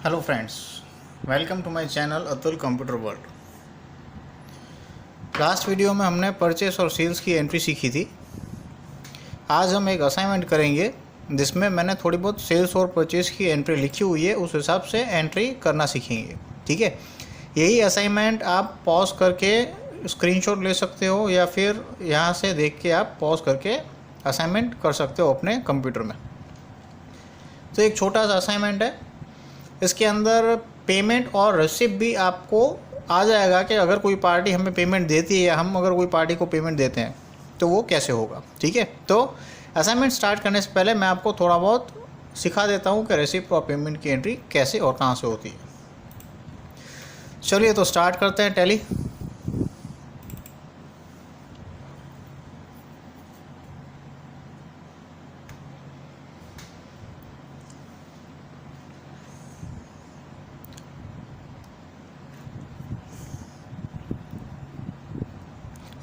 Hello friends, welcome to my channel Atul computer world. Last video में हमने purchase और sales की एंट्री सीखी थी। आज हम एक असाइनमेंट करेंगे जिसमें मैंने थोड़ी बहुत सेल्स और परचेस की एंट्री लिखी हुई है, उस हिसाब से एंट्री करना सीखेंगे। ठीक है, यही असाइनमेंट आप पॉज करके स्क्रीनशॉट ले सकते हो या फिर यहाँ से देख के आप पॉज करके असाइनमेंट कर सकते हो अपने कंप्यूटर में। तो एक छोटा सा असाइनमेंट है, इसके अंदर पेमेंट और रिसिप्ट भी आपको आ जाएगा कि अगर कोई पार्टी हमें पेमेंट देती है या हम अगर कोई पार्टी को पेमेंट देते हैं तो वो कैसे होगा। ठीक है, तो असाइनमेंट स्टार्ट करने से पहले मैं आपको थोड़ा बहुत सिखा देता हूँ कि रिसिप्ट और पेमेंट की एंट्री कैसे और कहाँ से होती है। चलिए तो स्टार्ट करते हैं टैली।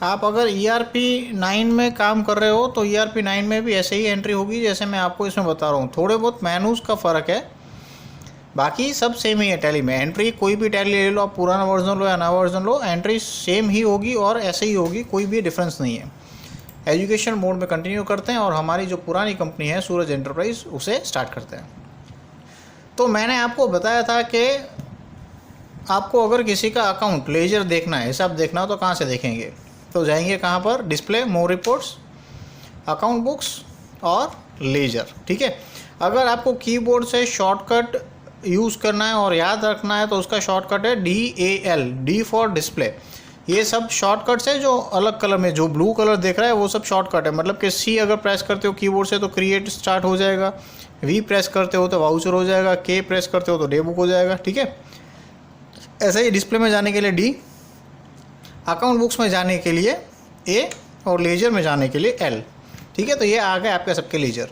आप अगर ERP 9 में काम कर रहे हो तो ERP 9 में भी ऐसे ही एंट्री होगी जैसे मैं आपको इसमें बता रहा हूँ। थोड़े बहुत मेनूज का फ़र्क है, बाकी सब सेम ही है। टैली में एंट्री कोई भी टैली ले लो, आप पुराना वर्जन लो या नया वर्जन लो, एंट्री सेम ही होगी और ऐसे ही होगी, कोई भी डिफरेंस नहीं है। एजुकेशन मोड में कंटिन्यू करते हैं और हमारी जो पुरानी कंपनी है सूरज एंटरप्राइज, उसे स्टार्ट करते हैं। तो मैंने आपको बताया था कि आपको अगर किसी का अकाउंट लेजर देखना है, हिसाब देखना हो तो कहाँ से देखेंगे, तो जाएंगे कहाँ पर, डिस्प्ले, मोर रिपोर्ट्स, अकाउंट बुक्स और लेजर। ठीक है, अगर आपको कीबोर्ड से शॉर्टकट यूज़ करना है और याद रखना है तो उसका शॉर्टकट है DAL, D फॉर डिस्प्ले। ये सब शॉर्टकट्स है जो अलग कलर में, जो ब्लू कलर देख रहा है वो सब शॉर्टकट है। मतलब कि C अगर प्रेस करते हो कीबोर्ड से तो क्रिएट स्टार्ट हो जाएगा, V प्रेस करते हो तो वाउचर हो जाएगा, K प्रेस करते हो तो डे बुक हो जाएगा। ठीक है, ऐसे ही डिस्प्ले में जाने के लिए D, अकाउंट बुक्स में जाने के लिए A और लेजर में जाने के लिए L। ठीक है, तो ये आ गए आपके सबके लेजर।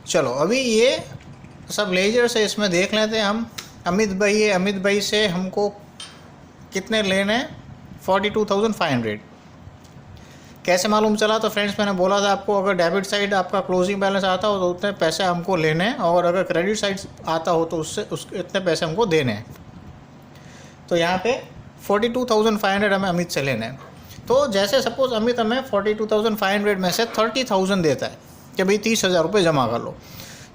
चलो अभी ये सब लेजर से इसमें देख लेते हैं हम। अमित भाई है, अमित भाई से हमको कितने लेने हैं, 42,500। कैसे मालूम चला, तो फ्रेंड्स मैंने बोला था आपको, अगर डेबिट साइड आपका क्लोजिंग बैलेंस आता हो तो उतने पैसे हमको लेने हैं, और अगर क्रेडिट साइड आता हो तो उससे इतने पैसे हमको देने हैं। तो यहाँ पे 42,500 हमें अमित से लेने हैं। तो जैसे सपोज अमित हमें 42,500 में से 30,000 देता है कि भाई 30,000 रुपये जमा कर लो,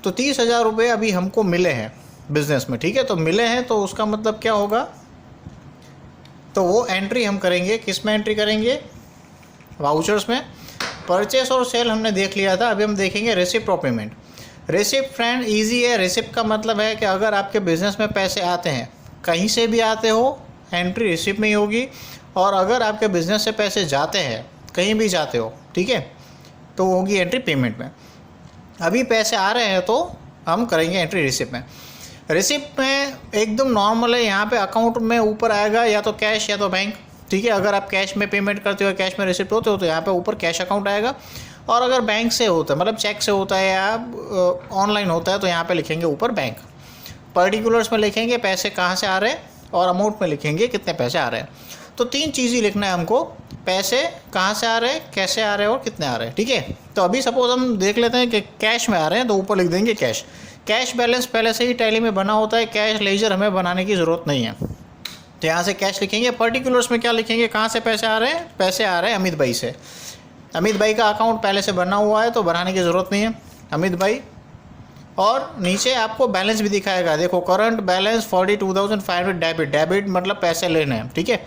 तो 30,000 रुपये अभी हमको मिले हैं बिजनेस में। ठीक है, तो मिले हैं तो उसका मतलब क्या होगा, तो वो एंट्री हम करेंगे, किस में एंट्री करेंगे, वाउचर्स में। परचेस और सेल हमने देख लिया था, अभी हम देखेंगे रिसिप्ट और पेमेंट। रिसिप्ट फ्रेंड ईजी है। रिसिप्ट का मतलब है कि अगर आपके बिजनेस में पैसे आते हैं, कहीं से भी आते हो, एंट्री रिसिप्ट में ही होगी। और अगर आपके बिजनेस से पैसे जाते हैं, कहीं भी जाते हो, ठीक है, तो होगी एंट्री पेमेंट में। अभी पैसे आ रहे हैं तो हम करेंगे एंट्री रिसिप्ट में। रिसिप्ट में एकदम नॉर्मल है, यहाँ पे अकाउंट में ऊपर आएगा या तो कैश या तो बैंक। ठीक है, अगर आप कैश में पेमेंट करते हो, कैश में रिसिप्ट होते हो तो यहाँ पे ऊपर कैश अकाउंट आएगा। और अगर बैंक से होता है, मतलब चेक से होता है या ऑनलाइन होता है, तो यहाँ पे लिखेंगे ऊपर बैंक। पर्टिकुलर्स में लिखेंगे पैसे कहाँ से आ रहे हैं, और अमाउंट में लिखेंगे कितने पैसे आ रहे हैं। तो तीन चीज़ ही लिखना है हमको, पैसे कहाँ से आ रहे हैं, कैसे आ रहे हैं और कितने आ रहे हैं। ठीक है, तो अभी सपोज हम देख लेते हैं कि कैश में आ रहे हैं तो ऊपर लिख देंगे कैश। कैश बैलेंस पहले से ही टैली में बना होता है, कैश लेजर हमें बनाने की ज़रूरत नहीं है, तो यहाँ से कैश लिखेंगे। पर्टिकुलर्स में क्या लिखेंगे, कहाँ से पैसे आ रहे हैं, पैसे आ रहे हैं अमित भाई से। अमित भाई का अकाउंट पहले से बना हुआ है तो बनाने की ज़रूरत नहीं है, अमित भाई। और नीचे आपको बैलेंस भी दिखाएगा, देखो करंट बैलेंस 42,500 डेबिट। डेबिट मतलब पैसे लेने हैं। ठीक है,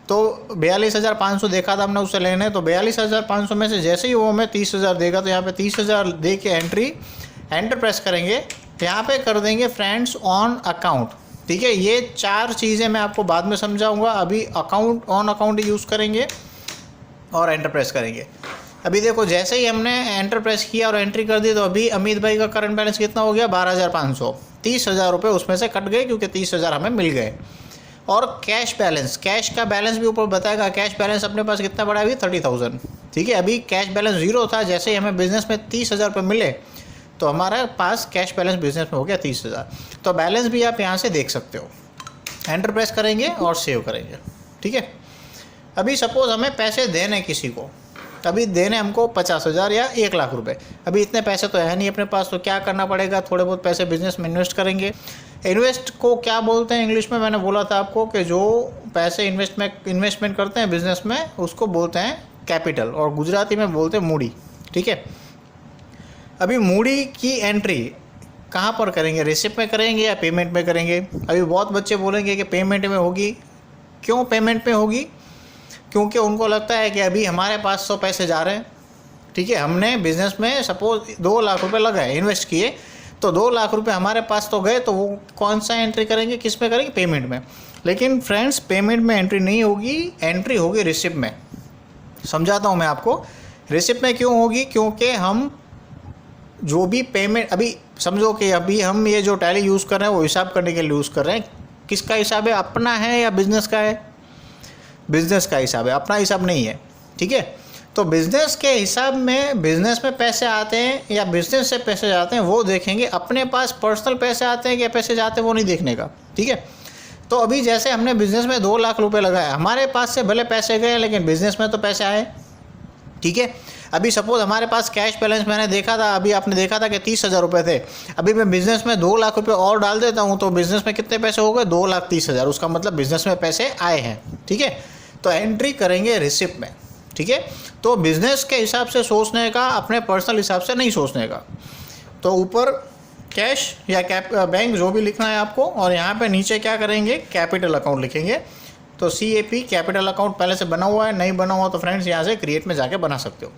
तो 42,500 देखा था हमने उससे लेने, तो 42,500 में से जैसे ही वो हमें 30,000 देगा तो यहाँ पे 30,000 दे के एंटर प्रेस करेंगे, यहाँ पे कर देंगे फ्रेंड्स ऑन अकाउंट। ठीक है, ये चार चीज़ें मैं आपको बाद में समझाऊंगा, अभी अकाउंट ऑन अकाउंट यूज़ करेंगे और एंटर प्रेस करेंगे। अभी देखो जैसे ही हमने एंटर प्रेस किया और एंट्री कर दी तो अभी अमित भाई का करंट बैलेंस कितना हो गया, 12,500। 30,000 रुपये उसमें से कट गए क्योंकि 30,000 हमें मिल गए। और कैश बैलेंस, कैश का बैलेंस भी ऊपर बताएगा, कैश बैलेंस अपने पास कितना बड़ा है अभी, 30,000। ठीक है, अभी कैश बैलेंस 0 था, जैसे ही हमें बिजनेस में 30,000 रुपये मिले तो हमारे पास कैश बैलेंस बिजनेस में हो गया 30,000। तो बैलेंस भी आप यहाँ से देख सकते हो। एंटर प्रेस करेंगे और सेव करेंगे। ठीक है, अभी सपोज हमें पैसे देने किसी को, अभी देने हमको 50,000 या 1 लाख रुपए। अभी इतने पैसे तो है नहीं अपने पास, तो क्या करना पड़ेगा, थोड़े बहुत पैसे बिजनेस में इन्वेस्ट करेंगे। इन्वेस्ट को क्या बोलते हैं इंग्लिश में, मैंने बोला था आपको कि जो पैसे इन्वेस्टमेंट करते हैं बिजनेस में उसको बोलते हैं कैपिटल, और गुजराती में बोलते हैं मूडी। ठीक है, अभी मूडी की एंट्री कहाँ पर करेंगे, रिसिप्ट में करेंगे या पेमेंट में करेंगे। अभी बहुत बच्चे बोलेंगे कि पेमेंट में होगी। क्यों पेमेंट में होगी? क्योंकि उनको लगता है कि अभी हमारे पास 100 पैसे जा रहे हैं। ठीक है, हमने बिजनेस में सपोज 2 लाख रुपए लगाए, इन्वेस्ट किए, तो 2 लाख रुपए हमारे पास तो गए, तो वो कौन सा एंट्री करेंगे, किस में करेंगे, पेमेंट में। लेकिन फ्रेंड्स पेमेंट में एंट्री नहीं होगी, एंट्री होगी रिसिप्ट में। समझाता हूँ मैं आपको, रिसिप्ट में क्यों होगी, क्योंकि हम जो भी पेमेंट, अभी समझो कि अभी हम ये जो टैली यूज़ कर रहे हैं वो हिसाब करने के लिए यूज़ कर रहे हैं। किसका हिसाब है, अपना है या बिजनेस का है? बिजनेस का हिसाब है, अपना हिसाब नहीं है। ठीक है, तो बिजनेस के हिसाब में बिजनेस में पैसे आते हैं या बिजनेस से पैसे जाते हैं वो देखेंगे। अपने पास पर्सनल पैसे आते हैं क्या पैसे जाते हैं वो नहीं देखने का। ठीक है, तो अभी जैसे हमने बिजनेस में 2 लाख रुपए लगाया, हमारे पास से भले पैसे गए लेकिन बिजनेस में तो पैसे आए। ठीक है, अभी सपोज हमारे पास कैश बैलेंस मैंने देखा था, अभी आपने देखा था कि 30,000 रुपये थे। अभी मैं बिजनेस में 2 लाख रुपए और डाल देता हूँ तो बिजनेस में कितने पैसे हो गए, 2,30,000। उसका मतलब बिजनेस में पैसे आए हैं। ठीक है, तो एंट्री करेंगे रिसिप्ट में। ठीक है, तो बिजनेस के हिसाब से सोचने का, अपने पर्सनल हिसाब से नहीं सोचने का। तो ऊपर कैश या बैंक जो भी लिखना है आपको, और यहाँ पे नीचे क्या करेंगे, कैपिटल अकाउंट लिखेंगे। तो CAP कैपिटल अकाउंट पहले से बना हुआ है, नहीं बना हुआ तो फ्रेंड्स यहाँ से क्रिएट में जाके बना सकते हो।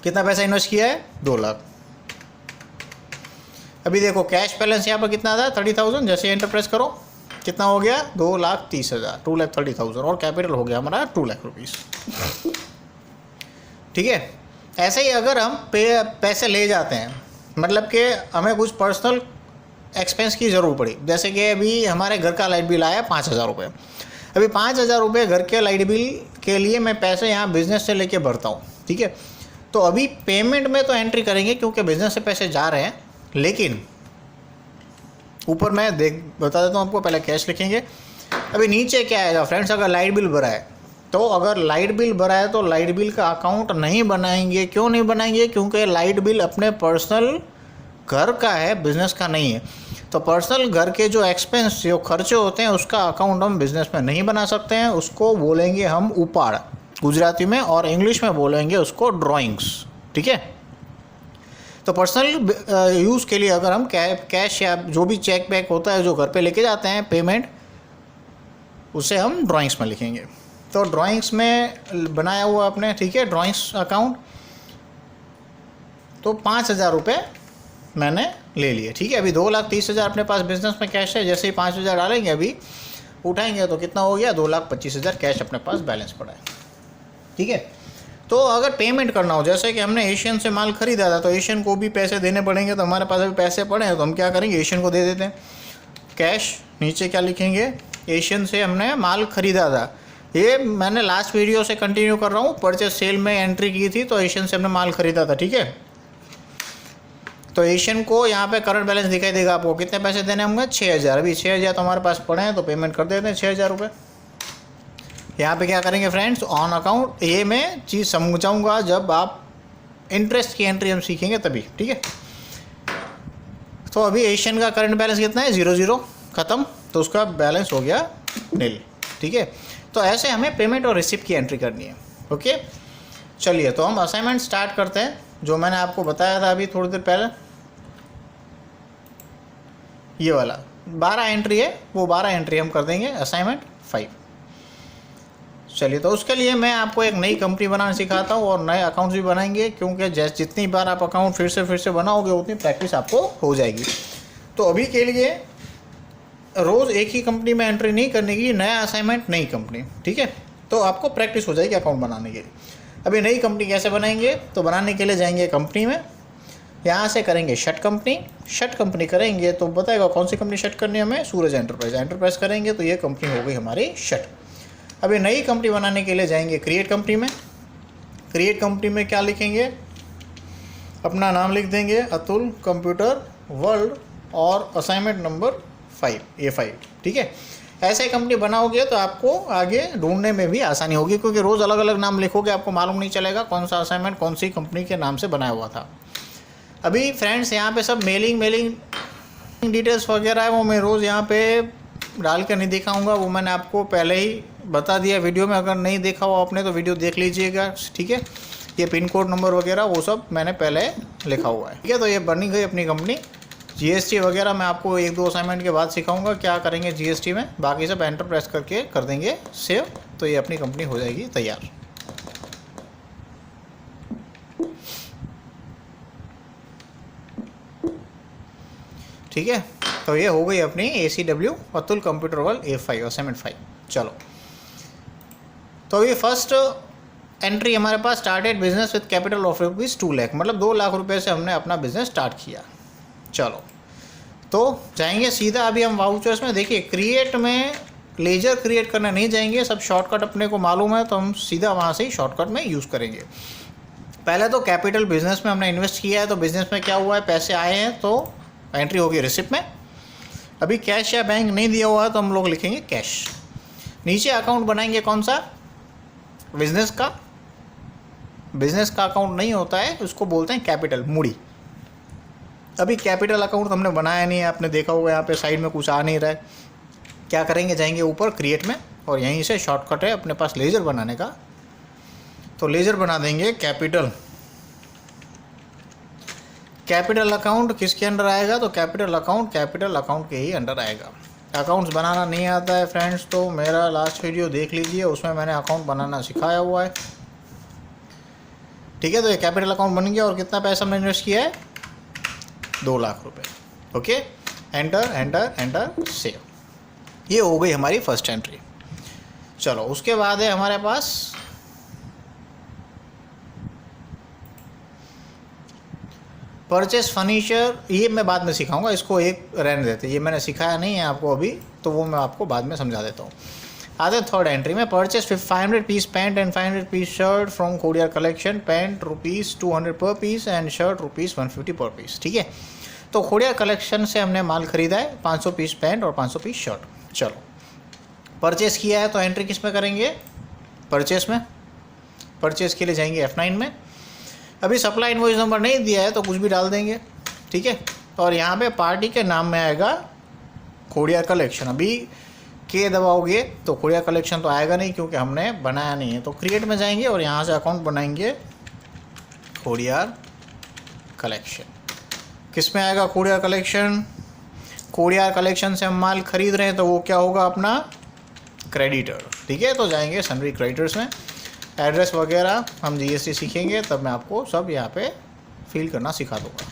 कितना पैसा इन्वेस्ट किया है, 2 लाख। अभी देखो कैश बैलेंस यहाँ पर कितना था, 30,000। जैसे एंटर प्रेस करो कितना हो गया, 2,30,000, 2,30,000, और कैपिटल हो गया हमारा 2 लाख रुपीज़। ठीक है, ऐसे ही अगर हम पैसे ले जाते हैं, मतलब कि हमें कुछ पर्सनल एक्सपेंस की ज़रूरत पड़ी, जैसे कि अभी हमारे घर का लाइट बिल आया 5,000 रुपये। अभी 5,000 रुपये घर के लाइट बिल के लिए मैं पैसे यहाँ बिजनेस से लेके भरता हूँ। ठीक है, तो अभी पेमेंट में तो एंट्री करेंगे क्योंकि बिजनेस से पैसे जा रहे हैं, लेकिन ऊपर मैं बता देता हूँ आपको, पहले कैश लिखेंगे। अभी नीचे क्या आएगा फ्रेंड्स, अगर लाइट बिल भरा है तो, अगर लाइट बिल भरा है तो लाइट बिल का अकाउंट नहीं बनाएंगे। क्यों नहीं बनाएंगे, क्योंकि लाइट बिल अपने पर्सनल घर का है, बिजनेस का नहीं है। तो पर्सनल घर के जो एक्सपेंस, जो खर्चे होते हैं, उसका अकाउंट हम बिजनेस में नहीं बना सकते हैं। उसको बोलेंगे हम उपाड़ गुजराती में, और इंग्लिश में बोलेंगे उसको ड्राइंग्स। ठीक है, तो पर्सनल यूज़ के लिए अगर हम कैश या जो भी चेक बैक होता है जो घर पे लेके जाते हैं पेमेंट, उसे हम ड्राइंग्स में लिखेंगे। तो ड्राइंग्स में बनाया हुआ आपने, ठीक है, ड्राइंग्स अकाउंट। तो 5,000 रुपये मैंने ले लिए। ठीक है, अभी 2,30,000 अपने पास बिजनेस में कैश है। जैसे ही 5,000 डालेंगे, अभी उठाएंगे तो कितना हो गया, 2,25,000 कैश अपने पास बैलेंस पड़ा है। ठीक है, तो अगर पेमेंट करना हो, जैसे कि हमने एशियन से माल खरीदा था तो एशियन को भी पैसे देने पड़ेंगे। तो हमारे पास अभी पैसे पड़े हैं तो हम क्या करेंगे, एशियन को दे देते हैं कैश। नीचे क्या लिखेंगे, एशियन से हमने माल खरीदा था। ये मैंने लास्ट वीडियो से कंटिन्यू कर रहा हूँ, परचेज सेल में एंट्री की थी तो एशियन से हमने माल खरीदा था। ठीक है, तो एशियन को यहाँ पे करंट बैलेंस दिखाई देगा आपको, कितने पैसे देने होंगे, 6,000। अभी 6,000 तो हमारे पास पड़े हैं तो पेमेंट कर देते हैं 6,000 रुपये। यहाँ पे क्या करेंगे फ्रेंड्स, ऑन अकाउंट। ये मैं चीज़ समझाऊंगा जब आप इंटरेस्ट की एंट्री हम सीखेंगे तभी। ठीक है, तो अभी एशियन का करंट बैलेंस कितना है, 0 ख़त्म, तो उसका बैलेंस हो गया नील। ठीक है, तो ऐसे हमें पेमेंट और रिसिप्ट की एंट्री करनी है। ओके, चलिए तो हम असाइनमेंट स्टार्ट करते हैं, जो मैंने आपको बताया था अभी थोड़ी देर पहले। ये वाला 12 एंट्री है, वो 12 एंट्री हम कर देंगे असाइनमेंट 5। चलिए, तो उसके लिए मैं आपको एक नई कंपनी बनाना सिखाता हूँ और नए अकाउंट्स भी बनाएंगे, क्योंकि जैसे जितनी बार आप अकाउंट फिर से बनाओगे उतनी प्रैक्टिस आपको हो जाएगी। तो अभी के लिए रोज़ एक ही कंपनी में एंट्री नहीं करने की, नया असाइनमेंट नई कंपनी। ठीक है, तो आपको प्रैक्टिस हो जाएगी अकाउंट बनाने के लिए। अभी नई कंपनी कैसे बनाएंगे, तो बनाने के लिए जाएंगे कंपनी में, यहाँ से करेंगे शट कंपनी करेंगे तो बताएगा कौन सी कंपनी शट करनी है हमें, सूरज एंटरप्राइज करेंगे तो ये कंपनी हो गई हमारी शट। अभी नई कंपनी बनाने के लिए जाएंगे क्रिएट कंपनी में क्या लिखेंगे, अपना नाम लिख देंगे अतुल कंप्यूटर वर्ल्ड और असाइनमेंट नंबर 5 A5। ठीक है, ऐसे कंपनी बनाओगे तो आपको आगे ढूंढने में भी आसानी होगी, क्योंकि रोज़ अलग अलग नाम लिखोगे, आपको मालूम नहीं चलेगा कौन सा असाइनमेंट कौन सी कंपनी के नाम से बनाया हुआ था। अभी फ्रेंड्स यहाँ पे सब मेलिंग डिटेल्स वगैरह है वो मैं रोज़ यहाँ पे डाल कर नहीं दिखाऊंगा, वो मैंने आपको पहले ही बता दिया वीडियो में। अगर नहीं देखा हो आपने तो वीडियो देख लीजिएगा, ठीक है। ये पिन कोड नंबर वगैरह वो सब मैंने पहले लिखा हुआ है, ठीक है। तो ये बनी गई अपनी कंपनी। जीएसटी वगैरह मैं आपको 1-2 असाइनमेंट के बाद सिखाऊंगा क्या करेंगे जीएसटी में, बाकी सब एंटर प्रेस करके कर देंगे सेव, तो ये अपनी कंपनी हो जाएगी तैयार। ठीक है, तो ये हो गई अपनी ACW Atul computer world A5 assignment 5। चलो, तो ये फर्स्ट एंट्री हमारे पास started business with capital of ₹2 lakh, मतलब 2 लाख रुपए से हमने अपना बिजनेस स्टार्ट किया। चलो, तो जाएंगे सीधा अभी हम वाउचर्स में। देखिए, क्रिएट में लेजर क्रिएट करने नहीं जाएंगे, सब शॉर्टकट अपने को मालूम है, तो हम सीधा वहाँ से ही शॉर्टकट में यूज़ करेंगे। पहले तो कैपिटल बिजनेस में हमने इन्वेस्ट किया है, तो बिजनेस में क्या हुआ है, पैसे आए हैं, तो एंट्री होगी रिसिप्ट में। अभी कैश या बैंक नहीं दिया हुआ है तो हम लोग लिखेंगे कैश। नीचे अकाउंट बनाएंगे कौन सा, बिजनेस का। बिजनेस का अकाउंट नहीं होता है, उसको बोलते हैं कैपिटल, मूड़ी। अभी कैपिटल अकाउंट हमने बनाया नहीं है, आपने देखा होगा यहाँ पे साइड में कुछ आ नहीं रहा है। क्या करेंगे, जाएंगे ऊपर क्रिएट में, और यहीं से शॉर्टकट है अपने पास लेजर बनाने का, तो लेजर बना देंगे कैपिटल। कैपिटल अकाउंट किसके अंडर आएगा, तो कैपिटल अकाउंट के ही अंडर आएगा। अकाउंट्स बनाना नहीं आता है फ्रेंड्स तो मेरा लास्ट वीडियो देख लीजिए, उसमें मैंने अकाउंट बनाना सिखाया हुआ है, ठीक है। तो ये कैपिटल अकाउंट बन गया, और कितना पैसा हमने इन्वेस्ट किया है, 2 लाख रुपए। Okay, enter enter enter save. ये हो गई हमारी फर्स्ट एंट्री। चलो, उसके बाद है हमारे पास परचेस फर्नीचर। ये मैं बाद में सिखाऊंगा, इसको एक रहने देते, ये मैंने सिखाया नहीं है आपको अभी, तो वो मैं आपको बाद में समझा देता हूँ। आते थर्ड एंट्री में, purchase 500 piece pant and 500 piece shirt from Khodiyar collection. Pant ₹200 per piece and shirt ₹150 पर पीस, ठीक है। तो खोडियार कलेक्शन से हमने माल खरीदा है, 500 पीस पैंट और 500 पीस शर्ट। चलो, परचेस किया है तो एंट्री किस में करेंगे, परचेस में। परचेस के लिए जाएंगे F9 में। अभी सप्लाई इनवॉइस नंबर नहीं दिया है तो कुछ भी डाल देंगे, ठीक है। और यहाँ पे पार्टी के नाम में आएगा खोडियार कलेक्शन। अभी के दबाओगे तो खोडियार कलेक्शन तो आएगा नहीं, क्योंकि हमने बनाया नहीं है। तो क्रिएट में जाएंगे और यहाँ से अकाउंट बनाएंगे खोडियार कलेक्शन। किस में आएगा खोडियार कलेक्शन, खोडियार कलेक्शन से हम माल खरीद रहे हैं तो वो क्या होगा, अपना क्रेडिटर, ठीक है। तो जाएंगे सन्ड्री क्रेडिटर्स में। एड्रेस वगैरह हम जीएसटी सीखेंगे तब मैं आपको सब यहाँ पे फिल करना सिखा दूंगा,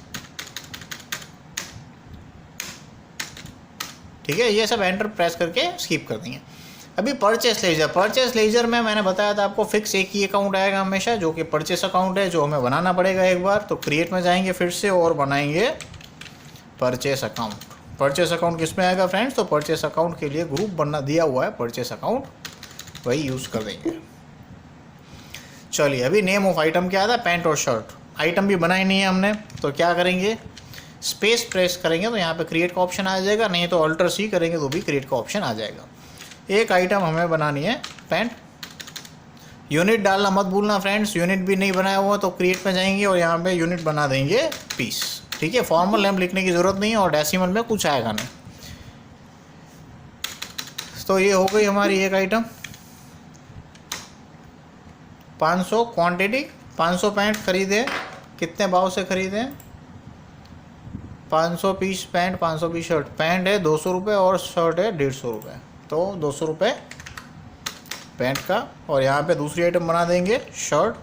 ठीक है। ये सब एंटर प्रेस करके स्किप कर देंगे। अभी परचेस लेजर में मैंने बताया था आपको, फिक्स एक ही अकाउंट आएगा हमेशा, जो कि परचेस अकाउंट है, जो हमें बनाना पड़ेगा एक बार। तो क्रिएट में जाएंगे फिर से और बनाएंगे परचेस अकाउंट। परचेस अकाउंट किस में आएगा फ्रेंड्स, तो परचेस अकाउंट के लिए ग्रुप बनना दिया हुआ है परचेस अकाउंट, वही यूज़ कर देंगे। चलिए, अभी नेम ऑफ आइटम क्या था, पैंट और शर्ट। आइटम भी बनाई नहीं है हमने, तो क्या करेंगे, स्पेस प्रेस करेंगे तो यहाँ पे क्रिएट का ऑप्शन आ जाएगा, नहीं तो अल्टर C करेंगे तो भी क्रिएट का ऑप्शन आ जाएगा। एक आइटम हमें बनानी है पैंट। यूनिट डालना मत भूलना फ्रेंड्स, यूनिट भी नहीं बनाया हुआ तो क्रिएट में जाएंगे और यहाँ पे यूनिट बना देंगे पीस, ठीक है। फॉर्मल नेम लिखने की ज़रूरत नहीं है, और डेसिमल में कुछ आएगा नहीं। तो ये हो गई हमारी एक आइटम। 500 क्वांटिटी, 500 पैंट खरीदे, कितने भाव से खरीदे, 500 piece pant 500 piece shirt. Pant है 200 रुपये और शर्ट है 150 रुपये, तो 200 रुपये पैंट का। और यहाँ पे दूसरी आइटम बना देंगे शर्ट।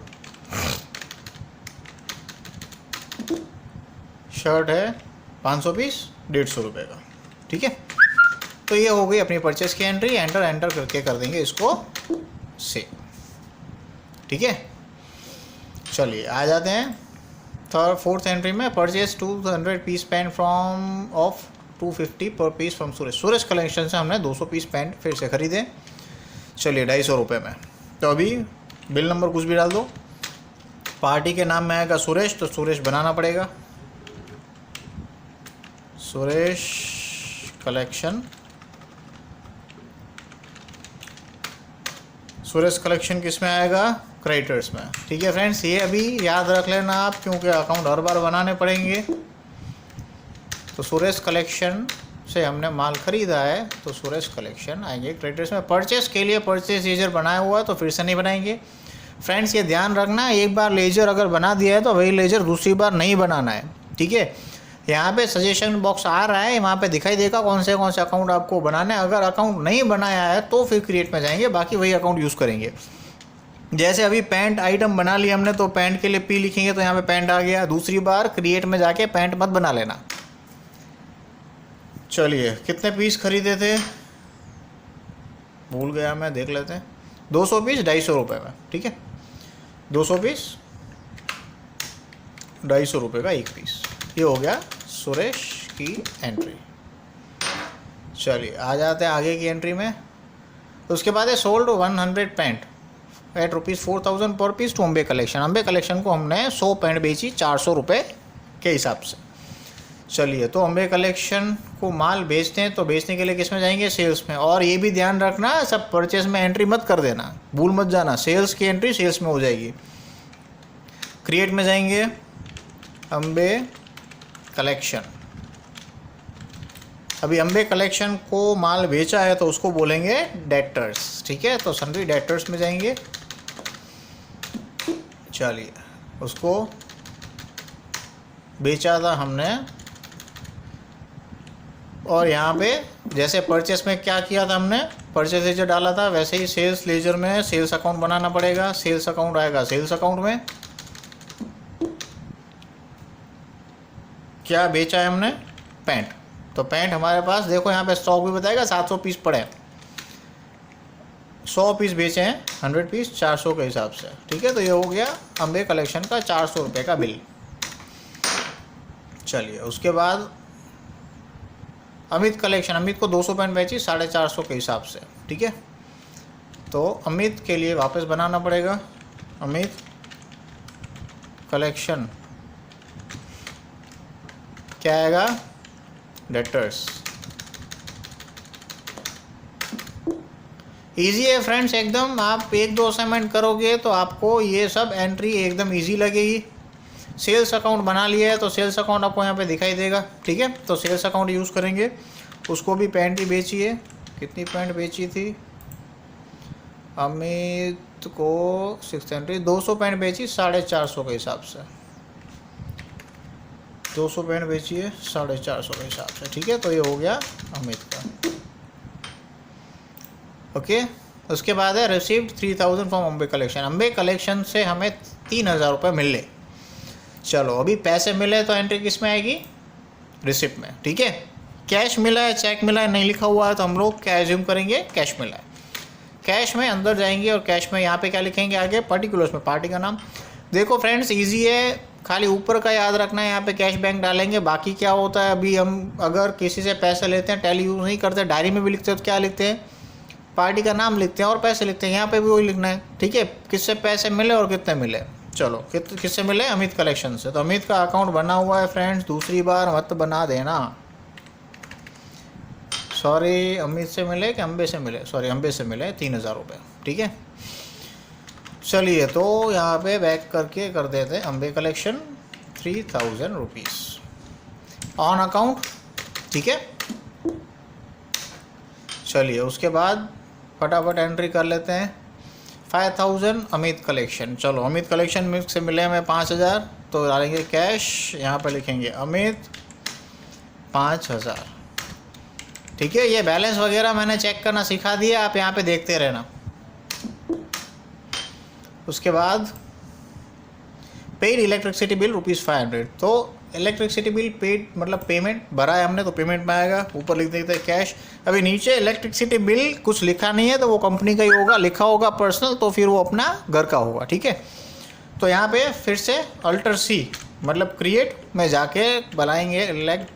शर्ट है 500 पीस 150 रुपये का, ठीक है। तो ये हो गई अपनी परचेस की एंट्री। एंटर करके कर देंगे इसको सेव, ठीक है। चलिए आ जाते हैं फोर्थ एंट्री में। Purchase 200 piece pant from off 250 per piece from Suresh collection से हमने 200 पीस पैंट फिर से खरीदे। चलिए 250 रुपये में। तो अभी बिल नंबर कुछ भी डाल दो। पार्टी के नाम में आएगा सुरेश, तो सुरेश बनाना पड़ेगा, सुरेश कलेक्शन सुरेश कलेक्शन किस में आएगा? क्रेडिटर्स में। ठीक है फ्रेंड्स, ये अभी याद रख लेना आप, क्योंकि अकाउंट हर बार बनाने पड़ेंगे। तो सुरेश कलेक्शन से हमने माल खरीदा है तो सुरेश कलेक्शन आएंगे क्रेडिटर्स में। परचेस के लिए परचेस लेजर बनाया हुआ है तो फिर से नहीं बनाएंगे फ्रेंड्स, ये ध्यान रखना, एक बार लेजर अगर बना दिया है तो वही लेजर दूसरी बार नहीं बनाना है। ठीक है, यहाँ पे सजेशन बॉक्स आ रहा है, वहाँ पे दिखाई देगा कौन से अकाउंट आपको बनाना है। अगर अकाउंट नहीं बनाया है तो फिर क्रिएट में जाएंगे, बाकी वही अकाउंट यूज़ करेंगे। जैसे अभी पैंट आइटम बना लिया हमने तो पैंट के लिए पी लिखेंगे तो यहाँ पे पैंट आ गया। दूसरी बार क्रिएट में जाके पैंट मत बना लेना। चलिए, कितने पीस खरीदे थे भूल गया मैं, देख लेते हैं। 200 पीस 250 रुपये में। ठीक है, 200 पीस 250 रुपये का एक पीस। ये हो गया सुरेश की एंट्री। चलिए आ जाते हैं आगे की एंट्री में। उसके बाद है sold 100 pant at ₹4000 per piece to Ambe collection. Ambe collection को हमने 100 पैंट बेची 400 रुपये के हिसाब से। चलिए, तो अम्बे कलेक्शन को माल बेचते हैं तो बेचने के लिए किस में जाएंगे? सेल्स में। और ये भी ध्यान रखना, सब परचेज में एंट्री मत कर देना, भूल मत जाना। सेल्स की एंट्री सेल्स में हो जाएगी। क्रिएट में जाएंगे, अम्बे कलेक्शन। अभी अम्बे कलेक्शन को माल बेचा है तो उसको बोलेंगे डेटर्स। ठीक है, तो सन्ड्री डेटर्स में जाएंगे। चलिए, उसको बेचा था हमने, और यहाँ पे जैसे परचेस में क्या किया था हमने, परचेस लेजर डाला था, वैसे ही सेल्स लेजर में सेल्स अकाउंट बनाना पड़ेगा। सेल्स अकाउंट आएगा सेल्स अकाउंट में। क्या बेचा है हमने? पैंट। तो पैंट हमारे पास देखो यहाँ पे स्टॉक भी बताएगा 700 पीस पड़े, 100 पीस बेचे हैं, 100 पीस 400 के हिसाब से। ठीक है, तो ये हो गया अम्बे कलेक्शन का 400 रुपये का बिल। चलिए, उसके बाद अमित कलेक्शन। अमित को 200 पैंट बेची 450 के हिसाब से। ठीक है, तो अमित के लिए वापस बनाना पड़ेगा। अमित कलेक्शन क्या आएगा? डेटर्स। इजी है फ्रेंड्स एकदम, आप 1-2 असाइनमेंट करोगे तो आपको ये सब एंट्री एकदम इजी लगेगी। सेल्स अकाउंट बना लिया है तो सेल्स अकाउंट आपको यहाँ पे दिखाई देगा। ठीक है, तो सेल्स अकाउंट यूज़ करेंगे। उसको भी पैंट ही बेची है। कितनी पैंट बेची थी अमित को? 600, 200 पैंट बेची 450 के हिसाब से। 200 पैंट बेची है 450 के हिसाब से। ठीक है, तो ये हो गया अमित का। ओके, उसके बाद है received 3000 from Ambe collection. Ambe collection से हमें 3000 रुपये मिले। चलो, अभी पैसे मिले तो एंट्री किस में आएगी? रिसिप्ट में। ठीक है, कैश मिला है, चेक मिला है, नहीं लिखा हुआ है तो हम लोग क्या एज्यूम करेंगे? कैश मिला है। कैश में अंदर जाएंगे और कैश में यहाँ पे क्या लिखेंगे आगे? पर्टिकुलर्स में पार्टी का नाम। देखो फ्रेंड्स, इजी है, खाली ऊपर का याद रखना है। यहाँ पे कैश बैंक डालेंगे। बाकी क्या होता है, अभी हम अगर किसी से पैसे लेते हैं, टैली यूज़ नहीं करते, डायरी में भी लिखते हैं तो क्या लिखते हैं? पार्टी का नाम लिखते हैं और पैसे लिखते हैं। यहाँ पे भी वही लिखना है। ठीक है, किससे पैसे मिले और कितने मिले। चलो, किससे मिले? अमित कलेक्शन से। तो अमित का अकाउंट बना हुआ है फ्रेंड्स, दूसरी बार मत बना देना। सॉरी, अमित से मिले कि अम्बे से मिले? सॉरी, अम्बे से मिले 3000 रुपये। ठीक है, चलिए, तो यहाँ पे बैक करके कर देते हैं Ambe collection 3000 rupees on account. ठीक है, चलिए, उसके बाद फटाफट एंट्री कर लेते हैं। 5000 अमित कलेक्शन। चलो, अमित कलेक्शन से मिले हमें 5000, तो डालेंगे कैश। यहाँ पे लिखेंगे अमित 5000। ठीक है, ये बैलेंस वगैरह मैंने चेक करना सिखा दिया, आप यहाँ पे देखते रहना। उसके बाद पेड इलेक्ट्रिसिटी बिल ₹500। तो इलेक्ट्रिसिटी बिल पेड मतलब पेमेंट भरा है हमने तो पेमेंट में आएगा। ऊपर लिख देते हैं कैश। अभी नीचे इलेक्ट्रिसिटी बिल कुछ लिखा नहीं है तो वो कंपनी का ही होगा, लिखा होगा पर्सनल तो फिर वो अपना घर का होगा। ठीक है, तो यहाँ पे फिर से अल्टर सी मतलब क्रिएट में जाके बनाएंगे इलेक्ट्रिसिटी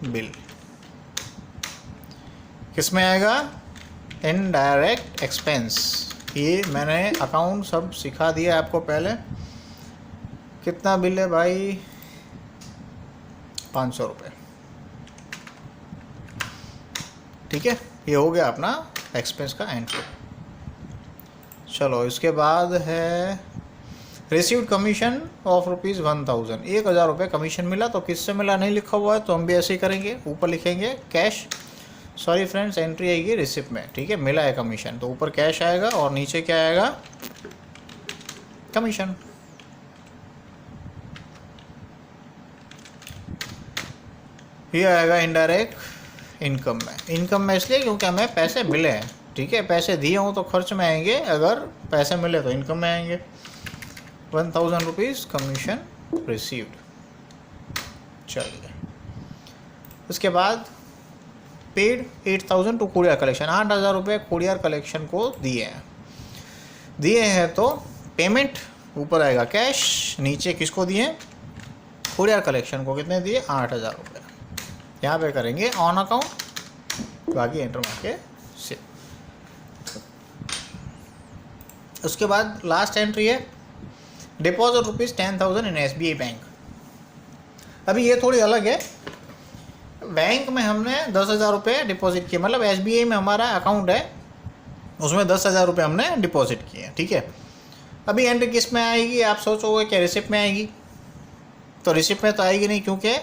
बिल। किस में आएगा? Indirect expense. ये मैंने अकाउंट सब सिखा दिया आपको पहले। कितना बिल है भाई? 500 रुपये। ठीक है, ये हो गया अपना एक्सपेंस का एंट्री। चलो इसके बाद है रिसीव्ड कमीशन ऑफ ₹1000, 1000 रुपये कमीशन मिला। तो किससे मिला नहीं लिखा हुआ है, तो हम भी ऐसे ही करेंगे, ऊपर लिखेंगे कैश, सॉरी फ्रेंड्स, एंट्री आएगी रिसिप्ट में, ठीक है, मिला है कमीशन, तो ऊपर कैश आएगा और नीचे क्या आएगा, कमीशन। ये आएगा इनडायरेक्ट इनकम में, इनकम में इसलिए क्योंकि हमें पैसे मिले हैं, ठीक है, पैसे दिए हों तो खर्च में आएंगे, अगर पैसे मिले तो इनकम में आएंगे। 1000 रुपीज़ कमीशन रिसीव्ड। चलिए उसके बाद पेड 8000 टू कुरियर कलेक्शन, 8000 रुपये कुरियर कलेक्शन को दिए हैं तो पेमेंट ऊपर आएगा कैश, नीचे किसको दिए, कुरियर कलेक्शन को कितने दिए, 8000 रुपये। यहाँ पे करेंगे ऑन अकाउंट, बाकी एंटर मार के से। उसके बाद लास्ट एंट्री है डिपॉजिट ₹10,000 इन SBI बैंक। अभी ये थोड़ी अलग है, बैंक में हमने 10,000 रुपये डिपॉजिट किए, मतलब SBI में हमारा अकाउंट है, उसमें 10,000 रुपये हमने डिपॉजिट किए, ठीक है। अभी एंट्री किस में आएगी, आप सोचोगे क्या रिसिप्ट में आएगी, तो रिसिप्ट में तो आएगी नहीं, क्योंकि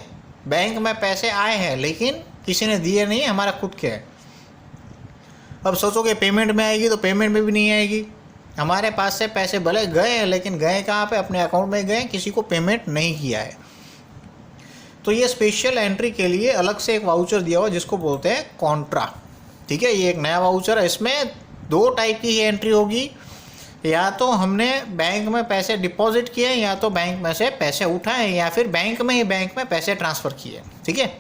बैंक में पैसे आए हैं लेकिन किसी ने दिए नहीं, हमारा खुद के है। अब सोचोगे पेमेंट में आएगी, तो पेमेंट में भी नहीं आएगी, हमारे पास से पैसे भले गए हैं लेकिन गए कहाँ पे, अपने अकाउंट में गए, किसी को पेमेंट नहीं किया है। तो ये स्पेशल एंट्री के लिए अलग से एक वाउचर दिया हुआ जिसको बोलते हैं कॉन्ट्रा, ठीक है, ये एक नया वाउचर है। इसमें 2 टाइप की एंट्री होगी, या तो हमने बैंक में पैसे डिपॉजिट किए, या तो बैंक में से पैसे उठाए, या फिर बैंक में पैसे ट्रांसफ़र किए, ठीक है।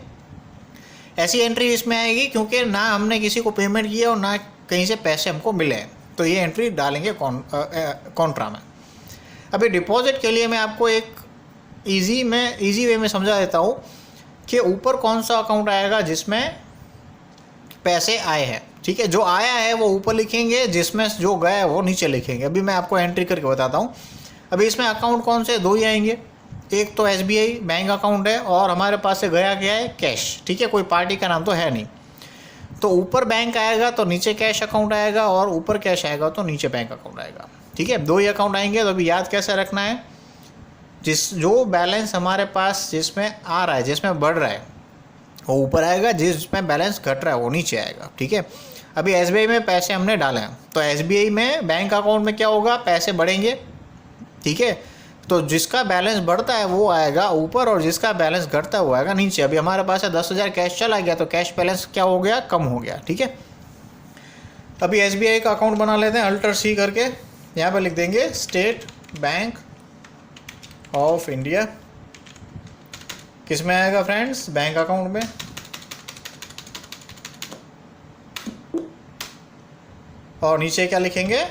ऐसी एंट्री इसमें आएगी क्योंकि ना हमने किसी को पेमेंट किया और ना कहीं से पैसे हमको मिले, तो ये एंट्री डालेंगे कॉन्ट्रा में। अभी डिपॉजिट के लिए मैं आपको एक इजी वे में समझा देता हूँ कि ऊपर कौन सा अकाउंट आएगा जिसमें पैसे आए हैं, ठीक है, जो आया है वो ऊपर लिखेंगे, जिसमें जो गया है वो नीचे लिखेंगे। अभी मैं आपको एंट्री करके बताता हूँ। अभी इसमें अकाउंट कौन से, 2 ही आएंगे, एक तो SBI बैंक अकाउंट है और हमारे पास से गया क्या है, कैश, ठीक है, कोई पार्टी का नाम तो है नहीं। तो ऊपर बैंक आएगा तो नीचे कैश अकाउंट आएगा, और ऊपर कैश आएगा तो नीचे बैंक अकाउंट आएगा, ठीक है, 2 ही अकाउंट आएंगे। तो अभी याद कैसे रखना है, जो बैलेंस हमारे पास जिसमें आ रहा है, जिसमें बढ़ रहा है वो ऊपर आएगा, जिसमें बैलेंस घट रहा है वो नीचे आएगा, ठीक है। अभी SBI में पैसे हमने डाले हैं, तो SBI में बैंक अकाउंट में क्या होगा, पैसे बढ़ेंगे, ठीक है, तो जिसका बैलेंस बढ़ता है वो आएगा ऊपर, और जिसका बैलेंस घटता है वो आएगा नीचे। अभी हमारे पास है 10,000 कैश चला गया, तो कैश बैलेंस क्या हो गया, कम हो गया, ठीक है। अभी SBI का अकाउंट बना लेते हैं, Alt+C करके, यहाँ पर लिख देंगे स्टेट बैंक ऑफ इंडिया, किस में आएगा फ्रेंड्स, बैंक अकाउंट में, और नीचे क्या लिखेंगे,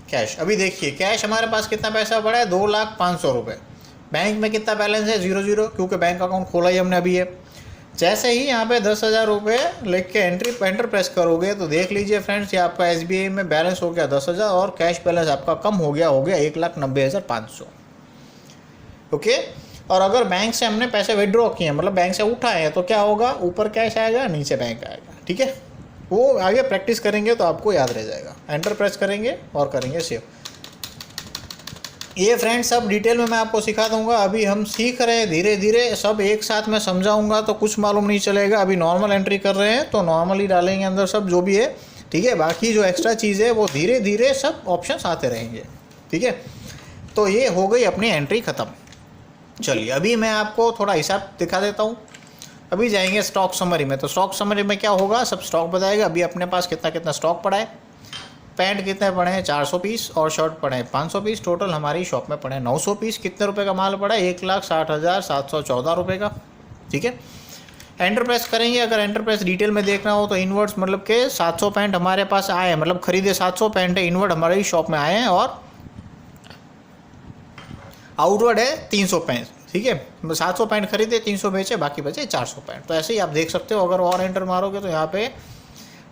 कैश। अभी देखिए कैश हमारे पास कितना पैसा पड़ा है, 2,05,000 रुपये। बैंक में कितना बैलेंस है, 0 क्योंकि बैंक अकाउंट खोला ही हमने अभी है। जैसे ही यहाँ पे 10,000 रुपये लिख के एंटर प्रेस करोगे तो देख लीजिए फ्रेंड्स, ये आपका SBI में बैलेंस हो गया 10,000 और कैश बैलेंस आपका कम हो गया 1,90,500। ओके, और अगर बैंक से हमने पैसे विड्रॉ किए, मतलब बैंक से उठाए हैं, तो क्या होगा, ऊपर कैश आएगा, नीचे बैंक आएगा, ठीक है। वो आगे प्रैक्टिस करेंगे तो आपको याद रह जाएगा। एंटर प्रेस करेंगे और करेंगे सेव। ये फ्रेंड्स सब डिटेल में मैं आपको सिखा दूंगा। अभी हम सीख रहे हैं, धीरे धीरे सब एक साथ में समझाऊंगा तो कुछ मालूम नहीं चलेगा। अभी नॉर्मल एंट्री कर रहे हैं तो नॉर्मली डालेंगे अंदर सब जो भी है, ठीक है। बाकी जो एक्स्ट्रा चीज़ है वो धीरे धीरे सब ऑप्शंस आते रहेंगे, ठीक है। तो ये हो गई अपनी एंट्री ख़त्म। चलिए अभी मैं आपको थोड़ा हिसाब दिखा देता हूँ। अभी जाएंगे स्टॉक समरी में। तो स्टॉक समरी में क्या होगा, सब स्टॉक बताएगा। अभी अपने पास कितना कितना स्टॉक पड़ा है। पैंट कितने पड़े हैं, 400 पीस, और शर्ट पड़े हैं 500 पीस। टोटल हमारी शॉप में पड़े हैं 900 पीस। कितने रुपए का माल पड़ा है, 1,60,714 रुपये का, ठीक है। एंटर प्रेस करेंगे। अगर एंटर प्रेस डिटेल में देखना हो तो इनवर्ड्स मतलब के 700 पैंट हमारे पास आए हैं, मतलब खरीदे 700 पैंट है, इनवर्ड हमारी शॉप में आए हैं, और आउटवर्ड है 300 पैंट, ठीक है। 700 पैंट खरीदे, 300 बेचे, बाकी बचे 400 पैंट। तो ऐसे ही आप देख सकते हो। अगर और एंटर मारोगे तो यहाँ पे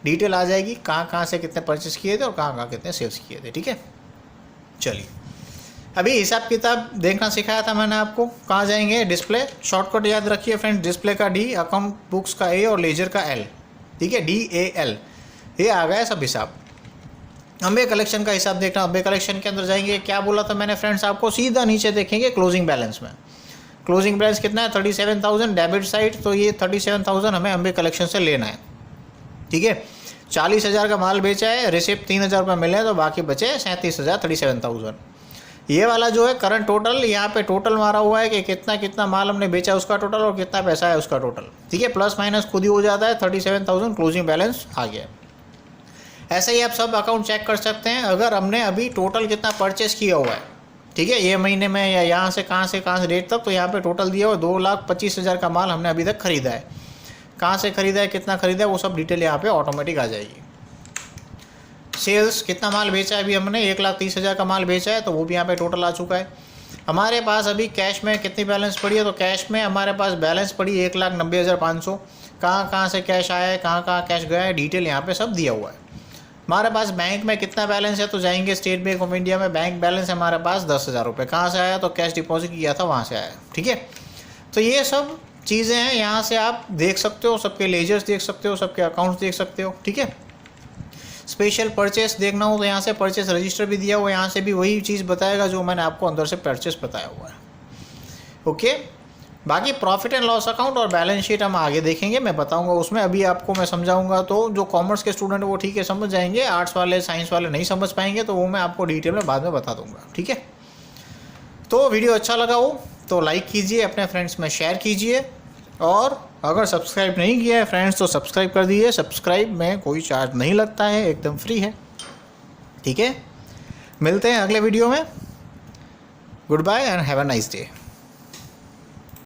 डिटेल आ जाएगी, कहाँ कहाँ से कितने परचेस किए थे और कहाँ कहाँ कितने सेल्स किए थे, ठीक है। चलिए अभी हिसाब किताब देखना सिखाया था मैंने आपको। कहाँ जाएंगे, डिस्प्ले। शॉर्टकट याद रखिए फ्रेंड, डिस्प्ले का D, अकाउंट बुक्स का A और लेजर का L, ठीक है, DAL, ये आ गया सब हिसाब। अम्बे कलेक्शन का हिसाब देखना, अम्बे कलेक्शन के अंदर जाएंगे, क्या बोला था मैंने फ्रेंड्स आपको, सीधा नीचे देखेंगे क्लोजिंग बैलेंस में, क्लोजिंग बैलेंस कितना है 37,000 डेबिट साइड, तो ये 37,000 हमें अम्बे कलेक्शन से लेना है। ठीक है, 40,000 का माल बेचा है, रिसिप्ट 3,000 रुपये मिले हैं, तो बाकी बचे 37,000, 37,000। ये वाला जो है करंट टोटल, यहाँ पे टोटल मारा हुआ है कि कितना कितना माल हमने बेचा उसका टोटल और कितना पैसा है उसका टोटल। ठीक है, प्लस माइनस खुद ही हो जाता है, 37,000 क्लोजिंग बैलेंस आ गया। ऐसे ही आप सब अकाउंट चेक कर सकते हैं, अगर हमने अभी टोटल कितना परचेस किया हुआ है, ठीक है, ये महीने में या यहाँ से कहाँ से डेट तक, तो यहाँ पे टोटल दिया हुआ 2,25,000 का माल हमने अभी तक खरीदा है। कहाँ से खरीदा है, कितना खरीदा है, वो सब डिटेल यहाँ पे ऑटोमेटिक आ जाएगी। सेल्स कितना माल बेचा है, अभी हमने 1,30,000 का माल बेचा है, तो वो भी यहाँ पे टोटल आ चुका है। हमारे पास अभी कैश में कितनी बैलेंस पड़ी है, तो कैश में हमारे पास बैलेंस पड़ी 1,90,500। कहाँ से कैश आया है, कहाँ कैश गया है, डिटेल यहाँ पे सब दिया हुआ है। हमारे पास बैंक में कितना बैलेंस है, तो जाएंगे स्टेट बैंक ऑफ इंडिया में, बैंक बैलेंस है हमारे पास 10,000 रुपये। कहाँ से आया, तो कैश डिपॉजिट किया था वहाँ से आया। ठीक है, तो ये सब चीज़ें हैं, यहाँ से आप देख सकते हो, सबके लेजर्स देख सकते हो, सबके अकाउंट्स देख सकते हो। ठीक है, स्पेशल परचेस देखना हो तो यहाँ से परचेस रजिस्टर भी दिया हुआ है, यहाँ से भी वही चीज़ बताएगा जो मैंने आपको अंदर से परचेस बताया हुआ है। ओके, बाकी प्रॉफिट एंड लॉस अकाउंट और बैलेंस शीट हम आगे देखेंगे, मैं बताऊंगा उसमें, अभी आपको मैं समझाऊंगा। तो जो कॉमर्स के स्टूडेंट वो ठीक है समझ जाएंगे, आर्ट्स वाले साइंस वाले नहीं समझ पाएंगे, तो वो मैं आपको डिटेल में बाद में बता दूंगा। ठीक है, तो वीडियो अच्छा लगा हो तो लाइक कीजिए, अपने फ्रेंड्स में शेयर कीजिए, और अगर सब्सक्राइब नहीं किया है फ्रेंड्स तो सब्सक्राइब कर दीजिए। सब्सक्राइब में कोई चार्ज नहीं लगता है, एकदम फ्री है। ठीक है, मिलते हैं अगले वीडियो में। Good bye and have a nice day.